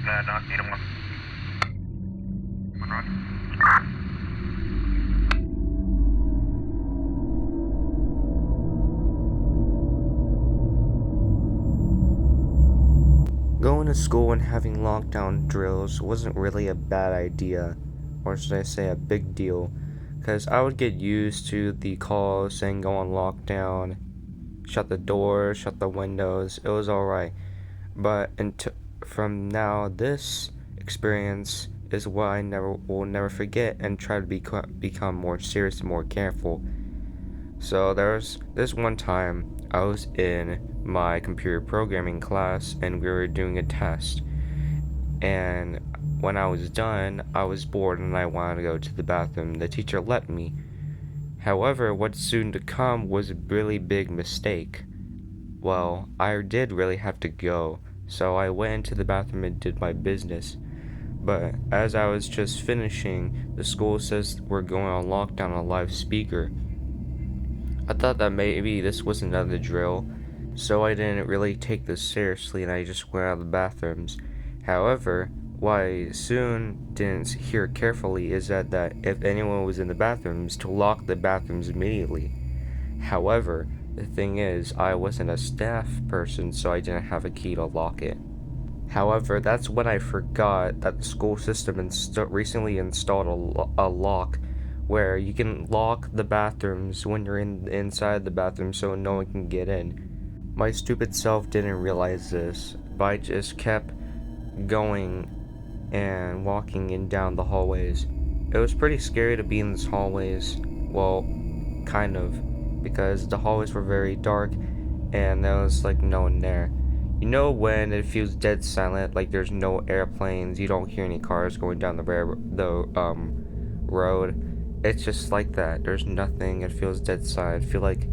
Going to school and having lockdown drills wasn't really a bad idea, or should I say a big deal, because I would get used to the calls saying go on lockdown, shut the doors, shut the windows. It was alright. But from now, this experience is what I will never forget and try to become more serious and more careful. So there's this one time I was in my computer programming class and we were doing a test. And when I was done, I was bored and I wanted to go to the bathroom. The teacher let me. However, what's soon to come was a really big mistake. Well, I did really have to go, so I went into the bathroom and did my business. But as I was just finishing, the school says we're going on lockdown on a live speaker. I thought that maybe this was another drill, so I didn't really take this seriously and I just went out of the bathrooms. However, what I soon didn't hear carefully is that if anyone was in the bathrooms, to lock the bathrooms immediately. However, the thing is, I wasn't a staff person, so I didn't have a key to lock it. However, that's when I forgot that the school system recently installed a lock where you can lock the bathrooms when you're inside the bathroom so no one can get in. My stupid self didn't realize this, but I just kept going and walking in down the hallways. It was pretty scary to be in these hallways, well, kind of, because the hallways were very dark and there was like no one there. You know when it feels dead silent, like there's no airplanes, you don't hear any cars going down the road. It's just like that. There's nothing. It feels dead silent. I feel like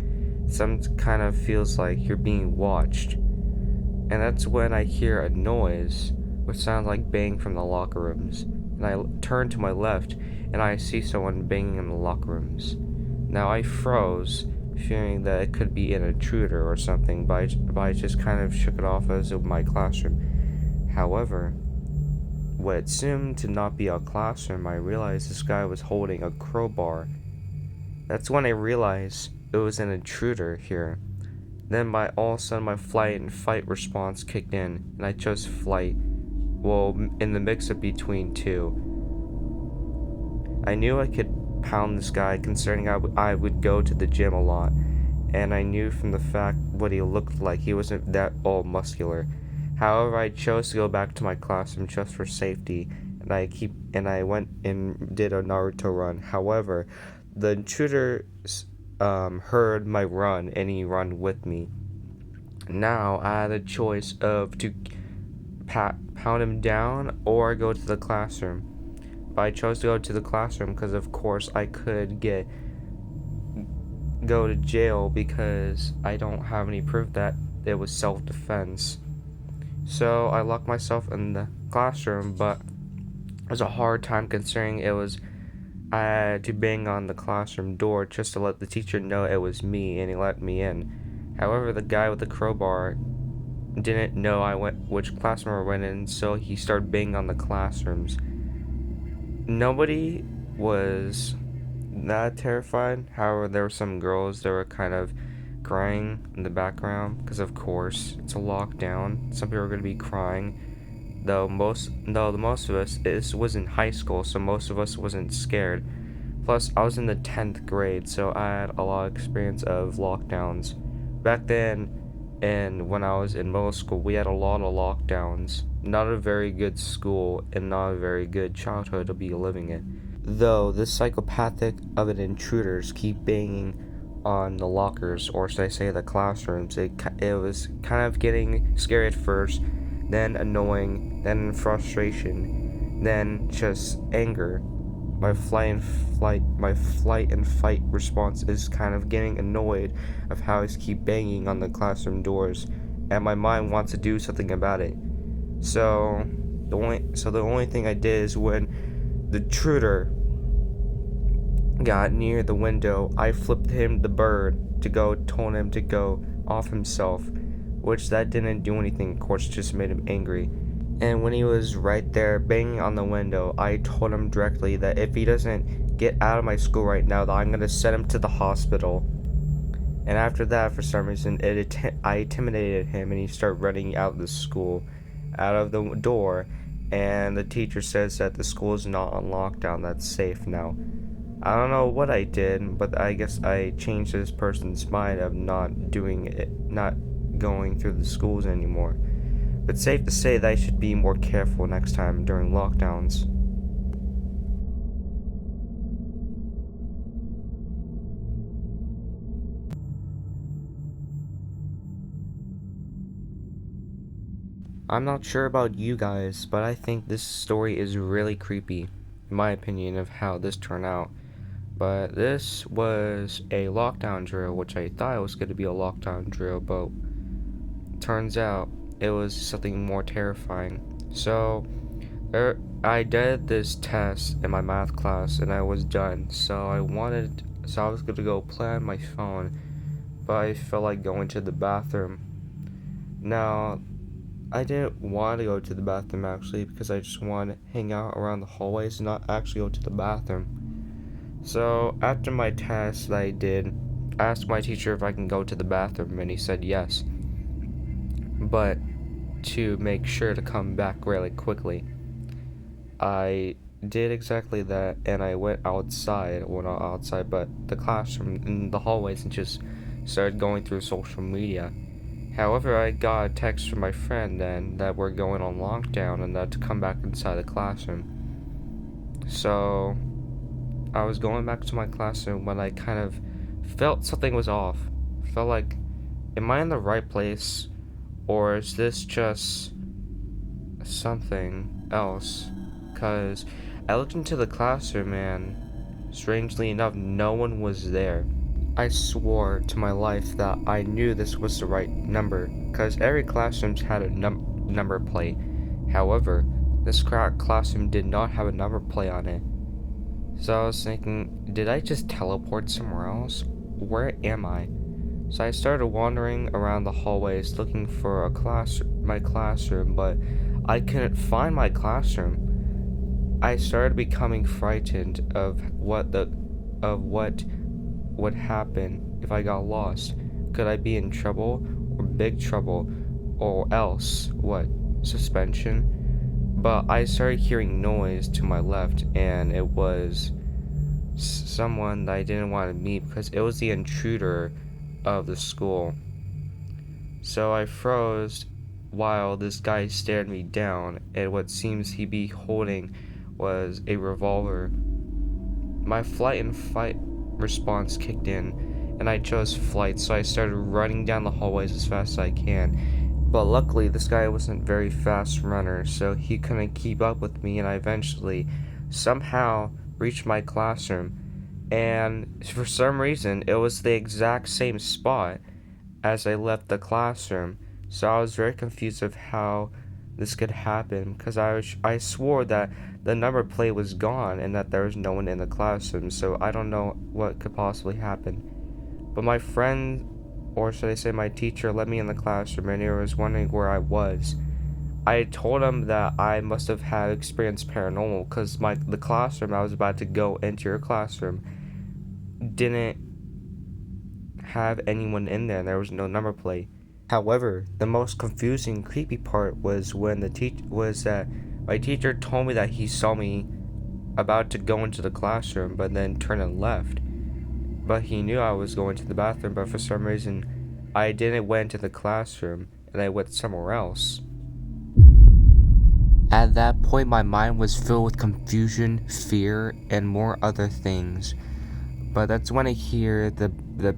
feels like you're being watched. And that's when I hear a noise, which sounds like banging from the locker rooms. And I turn to my left, and I see someone banging in the locker rooms. Now I froze, fearing that it could be an intruder or something, but I just kind of shook it off as my classroom. However, what seemed to not be a classroom, I realized this guy was holding a crowbar. That's when I realized it was an intruder here. Then all of a sudden my flight and fight response kicked in, and I chose flight. Well, in the mix-up between two. I knew I could pound this guy considering I would go to the gym a lot, and I knew from the fact what he looked like he wasn't that all muscular. However, I chose to go back to my classroom just for safety, and I went and did a Naruto run. However, the intruder heard my run and he ran with me. Now I had a choice of to pound him down or go to the classroom. But I chose to go to the classroom because of course I could go to jail because I don't have any proof that it was self-defense. So I locked myself in the classroom, but it was a hard time considering I had to bang on the classroom door just to let the teacher know it was me, and he let me in. However, the guy with the crowbar didn't know which classroom I went in, so he started banging on the classrooms. Nobody was that terrified. However, there were some girls that were kind of crying in the background because of course it's a lockdown. Some people are going to be crying, though the most of us, this was in high school, so most of us wasn't scared. Plus I was in the 10th grade, so I had a lot of experience of lockdowns back then. And when I was in middle school, we had a lot of lockdowns. Not a very good school and not a very good childhood to be living in, though the psychopathic of an intruders keep banging on the lockers, or should I say the classrooms. It was kind of getting scary at first, then annoying, then frustration, then just anger. My flight and fight response is kind of getting annoyed of how I keep banging on the classroom doors, and my mind wants to do something about it. So the only thing I did is when the intruder got near the window, I flipped him the bird told him to go off himself, which that didn't do anything, of course, just made him angry. And when he was right there banging on the window, I told him directly that if he doesn't get out of my school right now, that I'm going to send him to the hospital. And after that, for some reason, I intimidated him, and he started running out of the school, out of the door. And the teacher says that the school is not on lockdown, that's safe now. I don't know what I did, but I guess I changed this person's mind of not doing it, not going through the schools anymore. But safe to say that I should be more careful next time during lockdowns. I'm not sure about you guys, but I think this story is really creepy, in my opinion, of how this turned out. But this was a lockdown drill, which I thought it was going to be a lockdown drill, but turns out it was something more terrifying. So, I did this test in my math class, and I was done. So I was going to go play on my phone, but I felt like going to the bathroom. Now, I didn't want to go to the bathroom actually because I just wanted to hang out around the hallways and not actually go to the bathroom. So after my test that I did, I asked my teacher if I can go to the bathroom and he said yes. But to make sure to come back really quickly. I did exactly that and I went outside, well not outside, but the classroom in the hallways and just started going through social media. However, I got a text from my friend then that we're going on lockdown and that to come back inside the classroom. So, I was going back to my classroom when I kind of felt something was off. Felt like, am I in the right place? Or is this just something else? Because I looked into the classroom and, strangely enough, no one was there. I swore to my life that I knew this was the right number, because every classroom had a number plate. However, this classroom did not have a number plate on it. So I was thinking, did I just teleport somewhere else? Where am I? So I started wandering around the hallways looking for my classroom, but I couldn't find my classroom. I started becoming frightened of what would happen if I got lost. Could I be in trouble or big trouble or else what? Suspension? But I started hearing noise to my left and it was someone that I didn't want to meet because it was the intruder of the school. So I froze while this guy stared me down and what seems he be holding was a revolver. My flight and fight response kicked in and I chose flight, so I started running down the hallways as fast as I can. But luckily this guy wasn't a very fast runner, so he couldn't keep up with me and I eventually somehow reached my classroom. And for some reason it was the exact same spot as I left the classroom. So I was very confused of how this could happen because I swore that the number plate was gone and that there was no one in the classroom, so I don't know what could possibly happen. But my friend, or should I say my teacher, let me in the classroom and he was wondering where I was. I told him that I must have had experienced paranormal because the classroom I was about to go into, your classroom, didn't have anyone in there and there was no number plate. However, the most confusing, creepy part was when that my teacher told me that he saw me about to go into the classroom, but then turned and left. But he knew I was going to the bathroom, but for some reason, I didn't went to the classroom, and I went somewhere else. At that point, my mind was filled with confusion, fear, and more other things. But that's when I hear the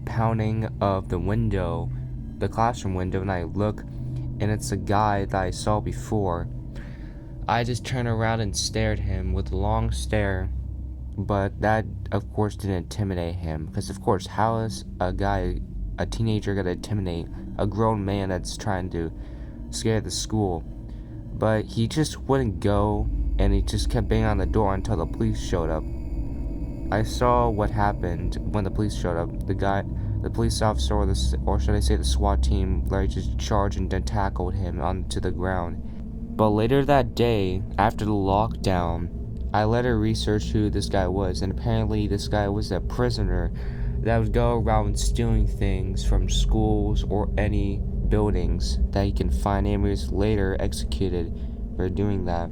pounding of the window, the classroom window, and I look, and it's a guy that I saw before. I just turned around and stared at him with a long stare, but that of course didn't intimidate him, because of course how is a teenager gonna intimidate a grown man that's trying to scare the school? But he just wouldn't go, and he just kept banging on the door until the police showed up. I saw what happened when the police showed up. The police officer, or should I say the SWAT team, just charged and then tackled him onto the ground. But later that day, after the lockdown, I let her research who this guy was, and apparently this guy was a prisoner that would go around stealing things from schools or any buildings that he can find, and was later executed for doing that.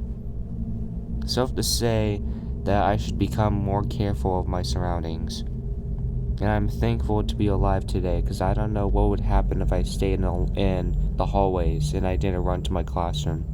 So I have to say that I should become more careful of my surroundings. And I'm thankful to be alive today, because I don't know what would happen if I stayed in the hallways and I didn't run to my classroom.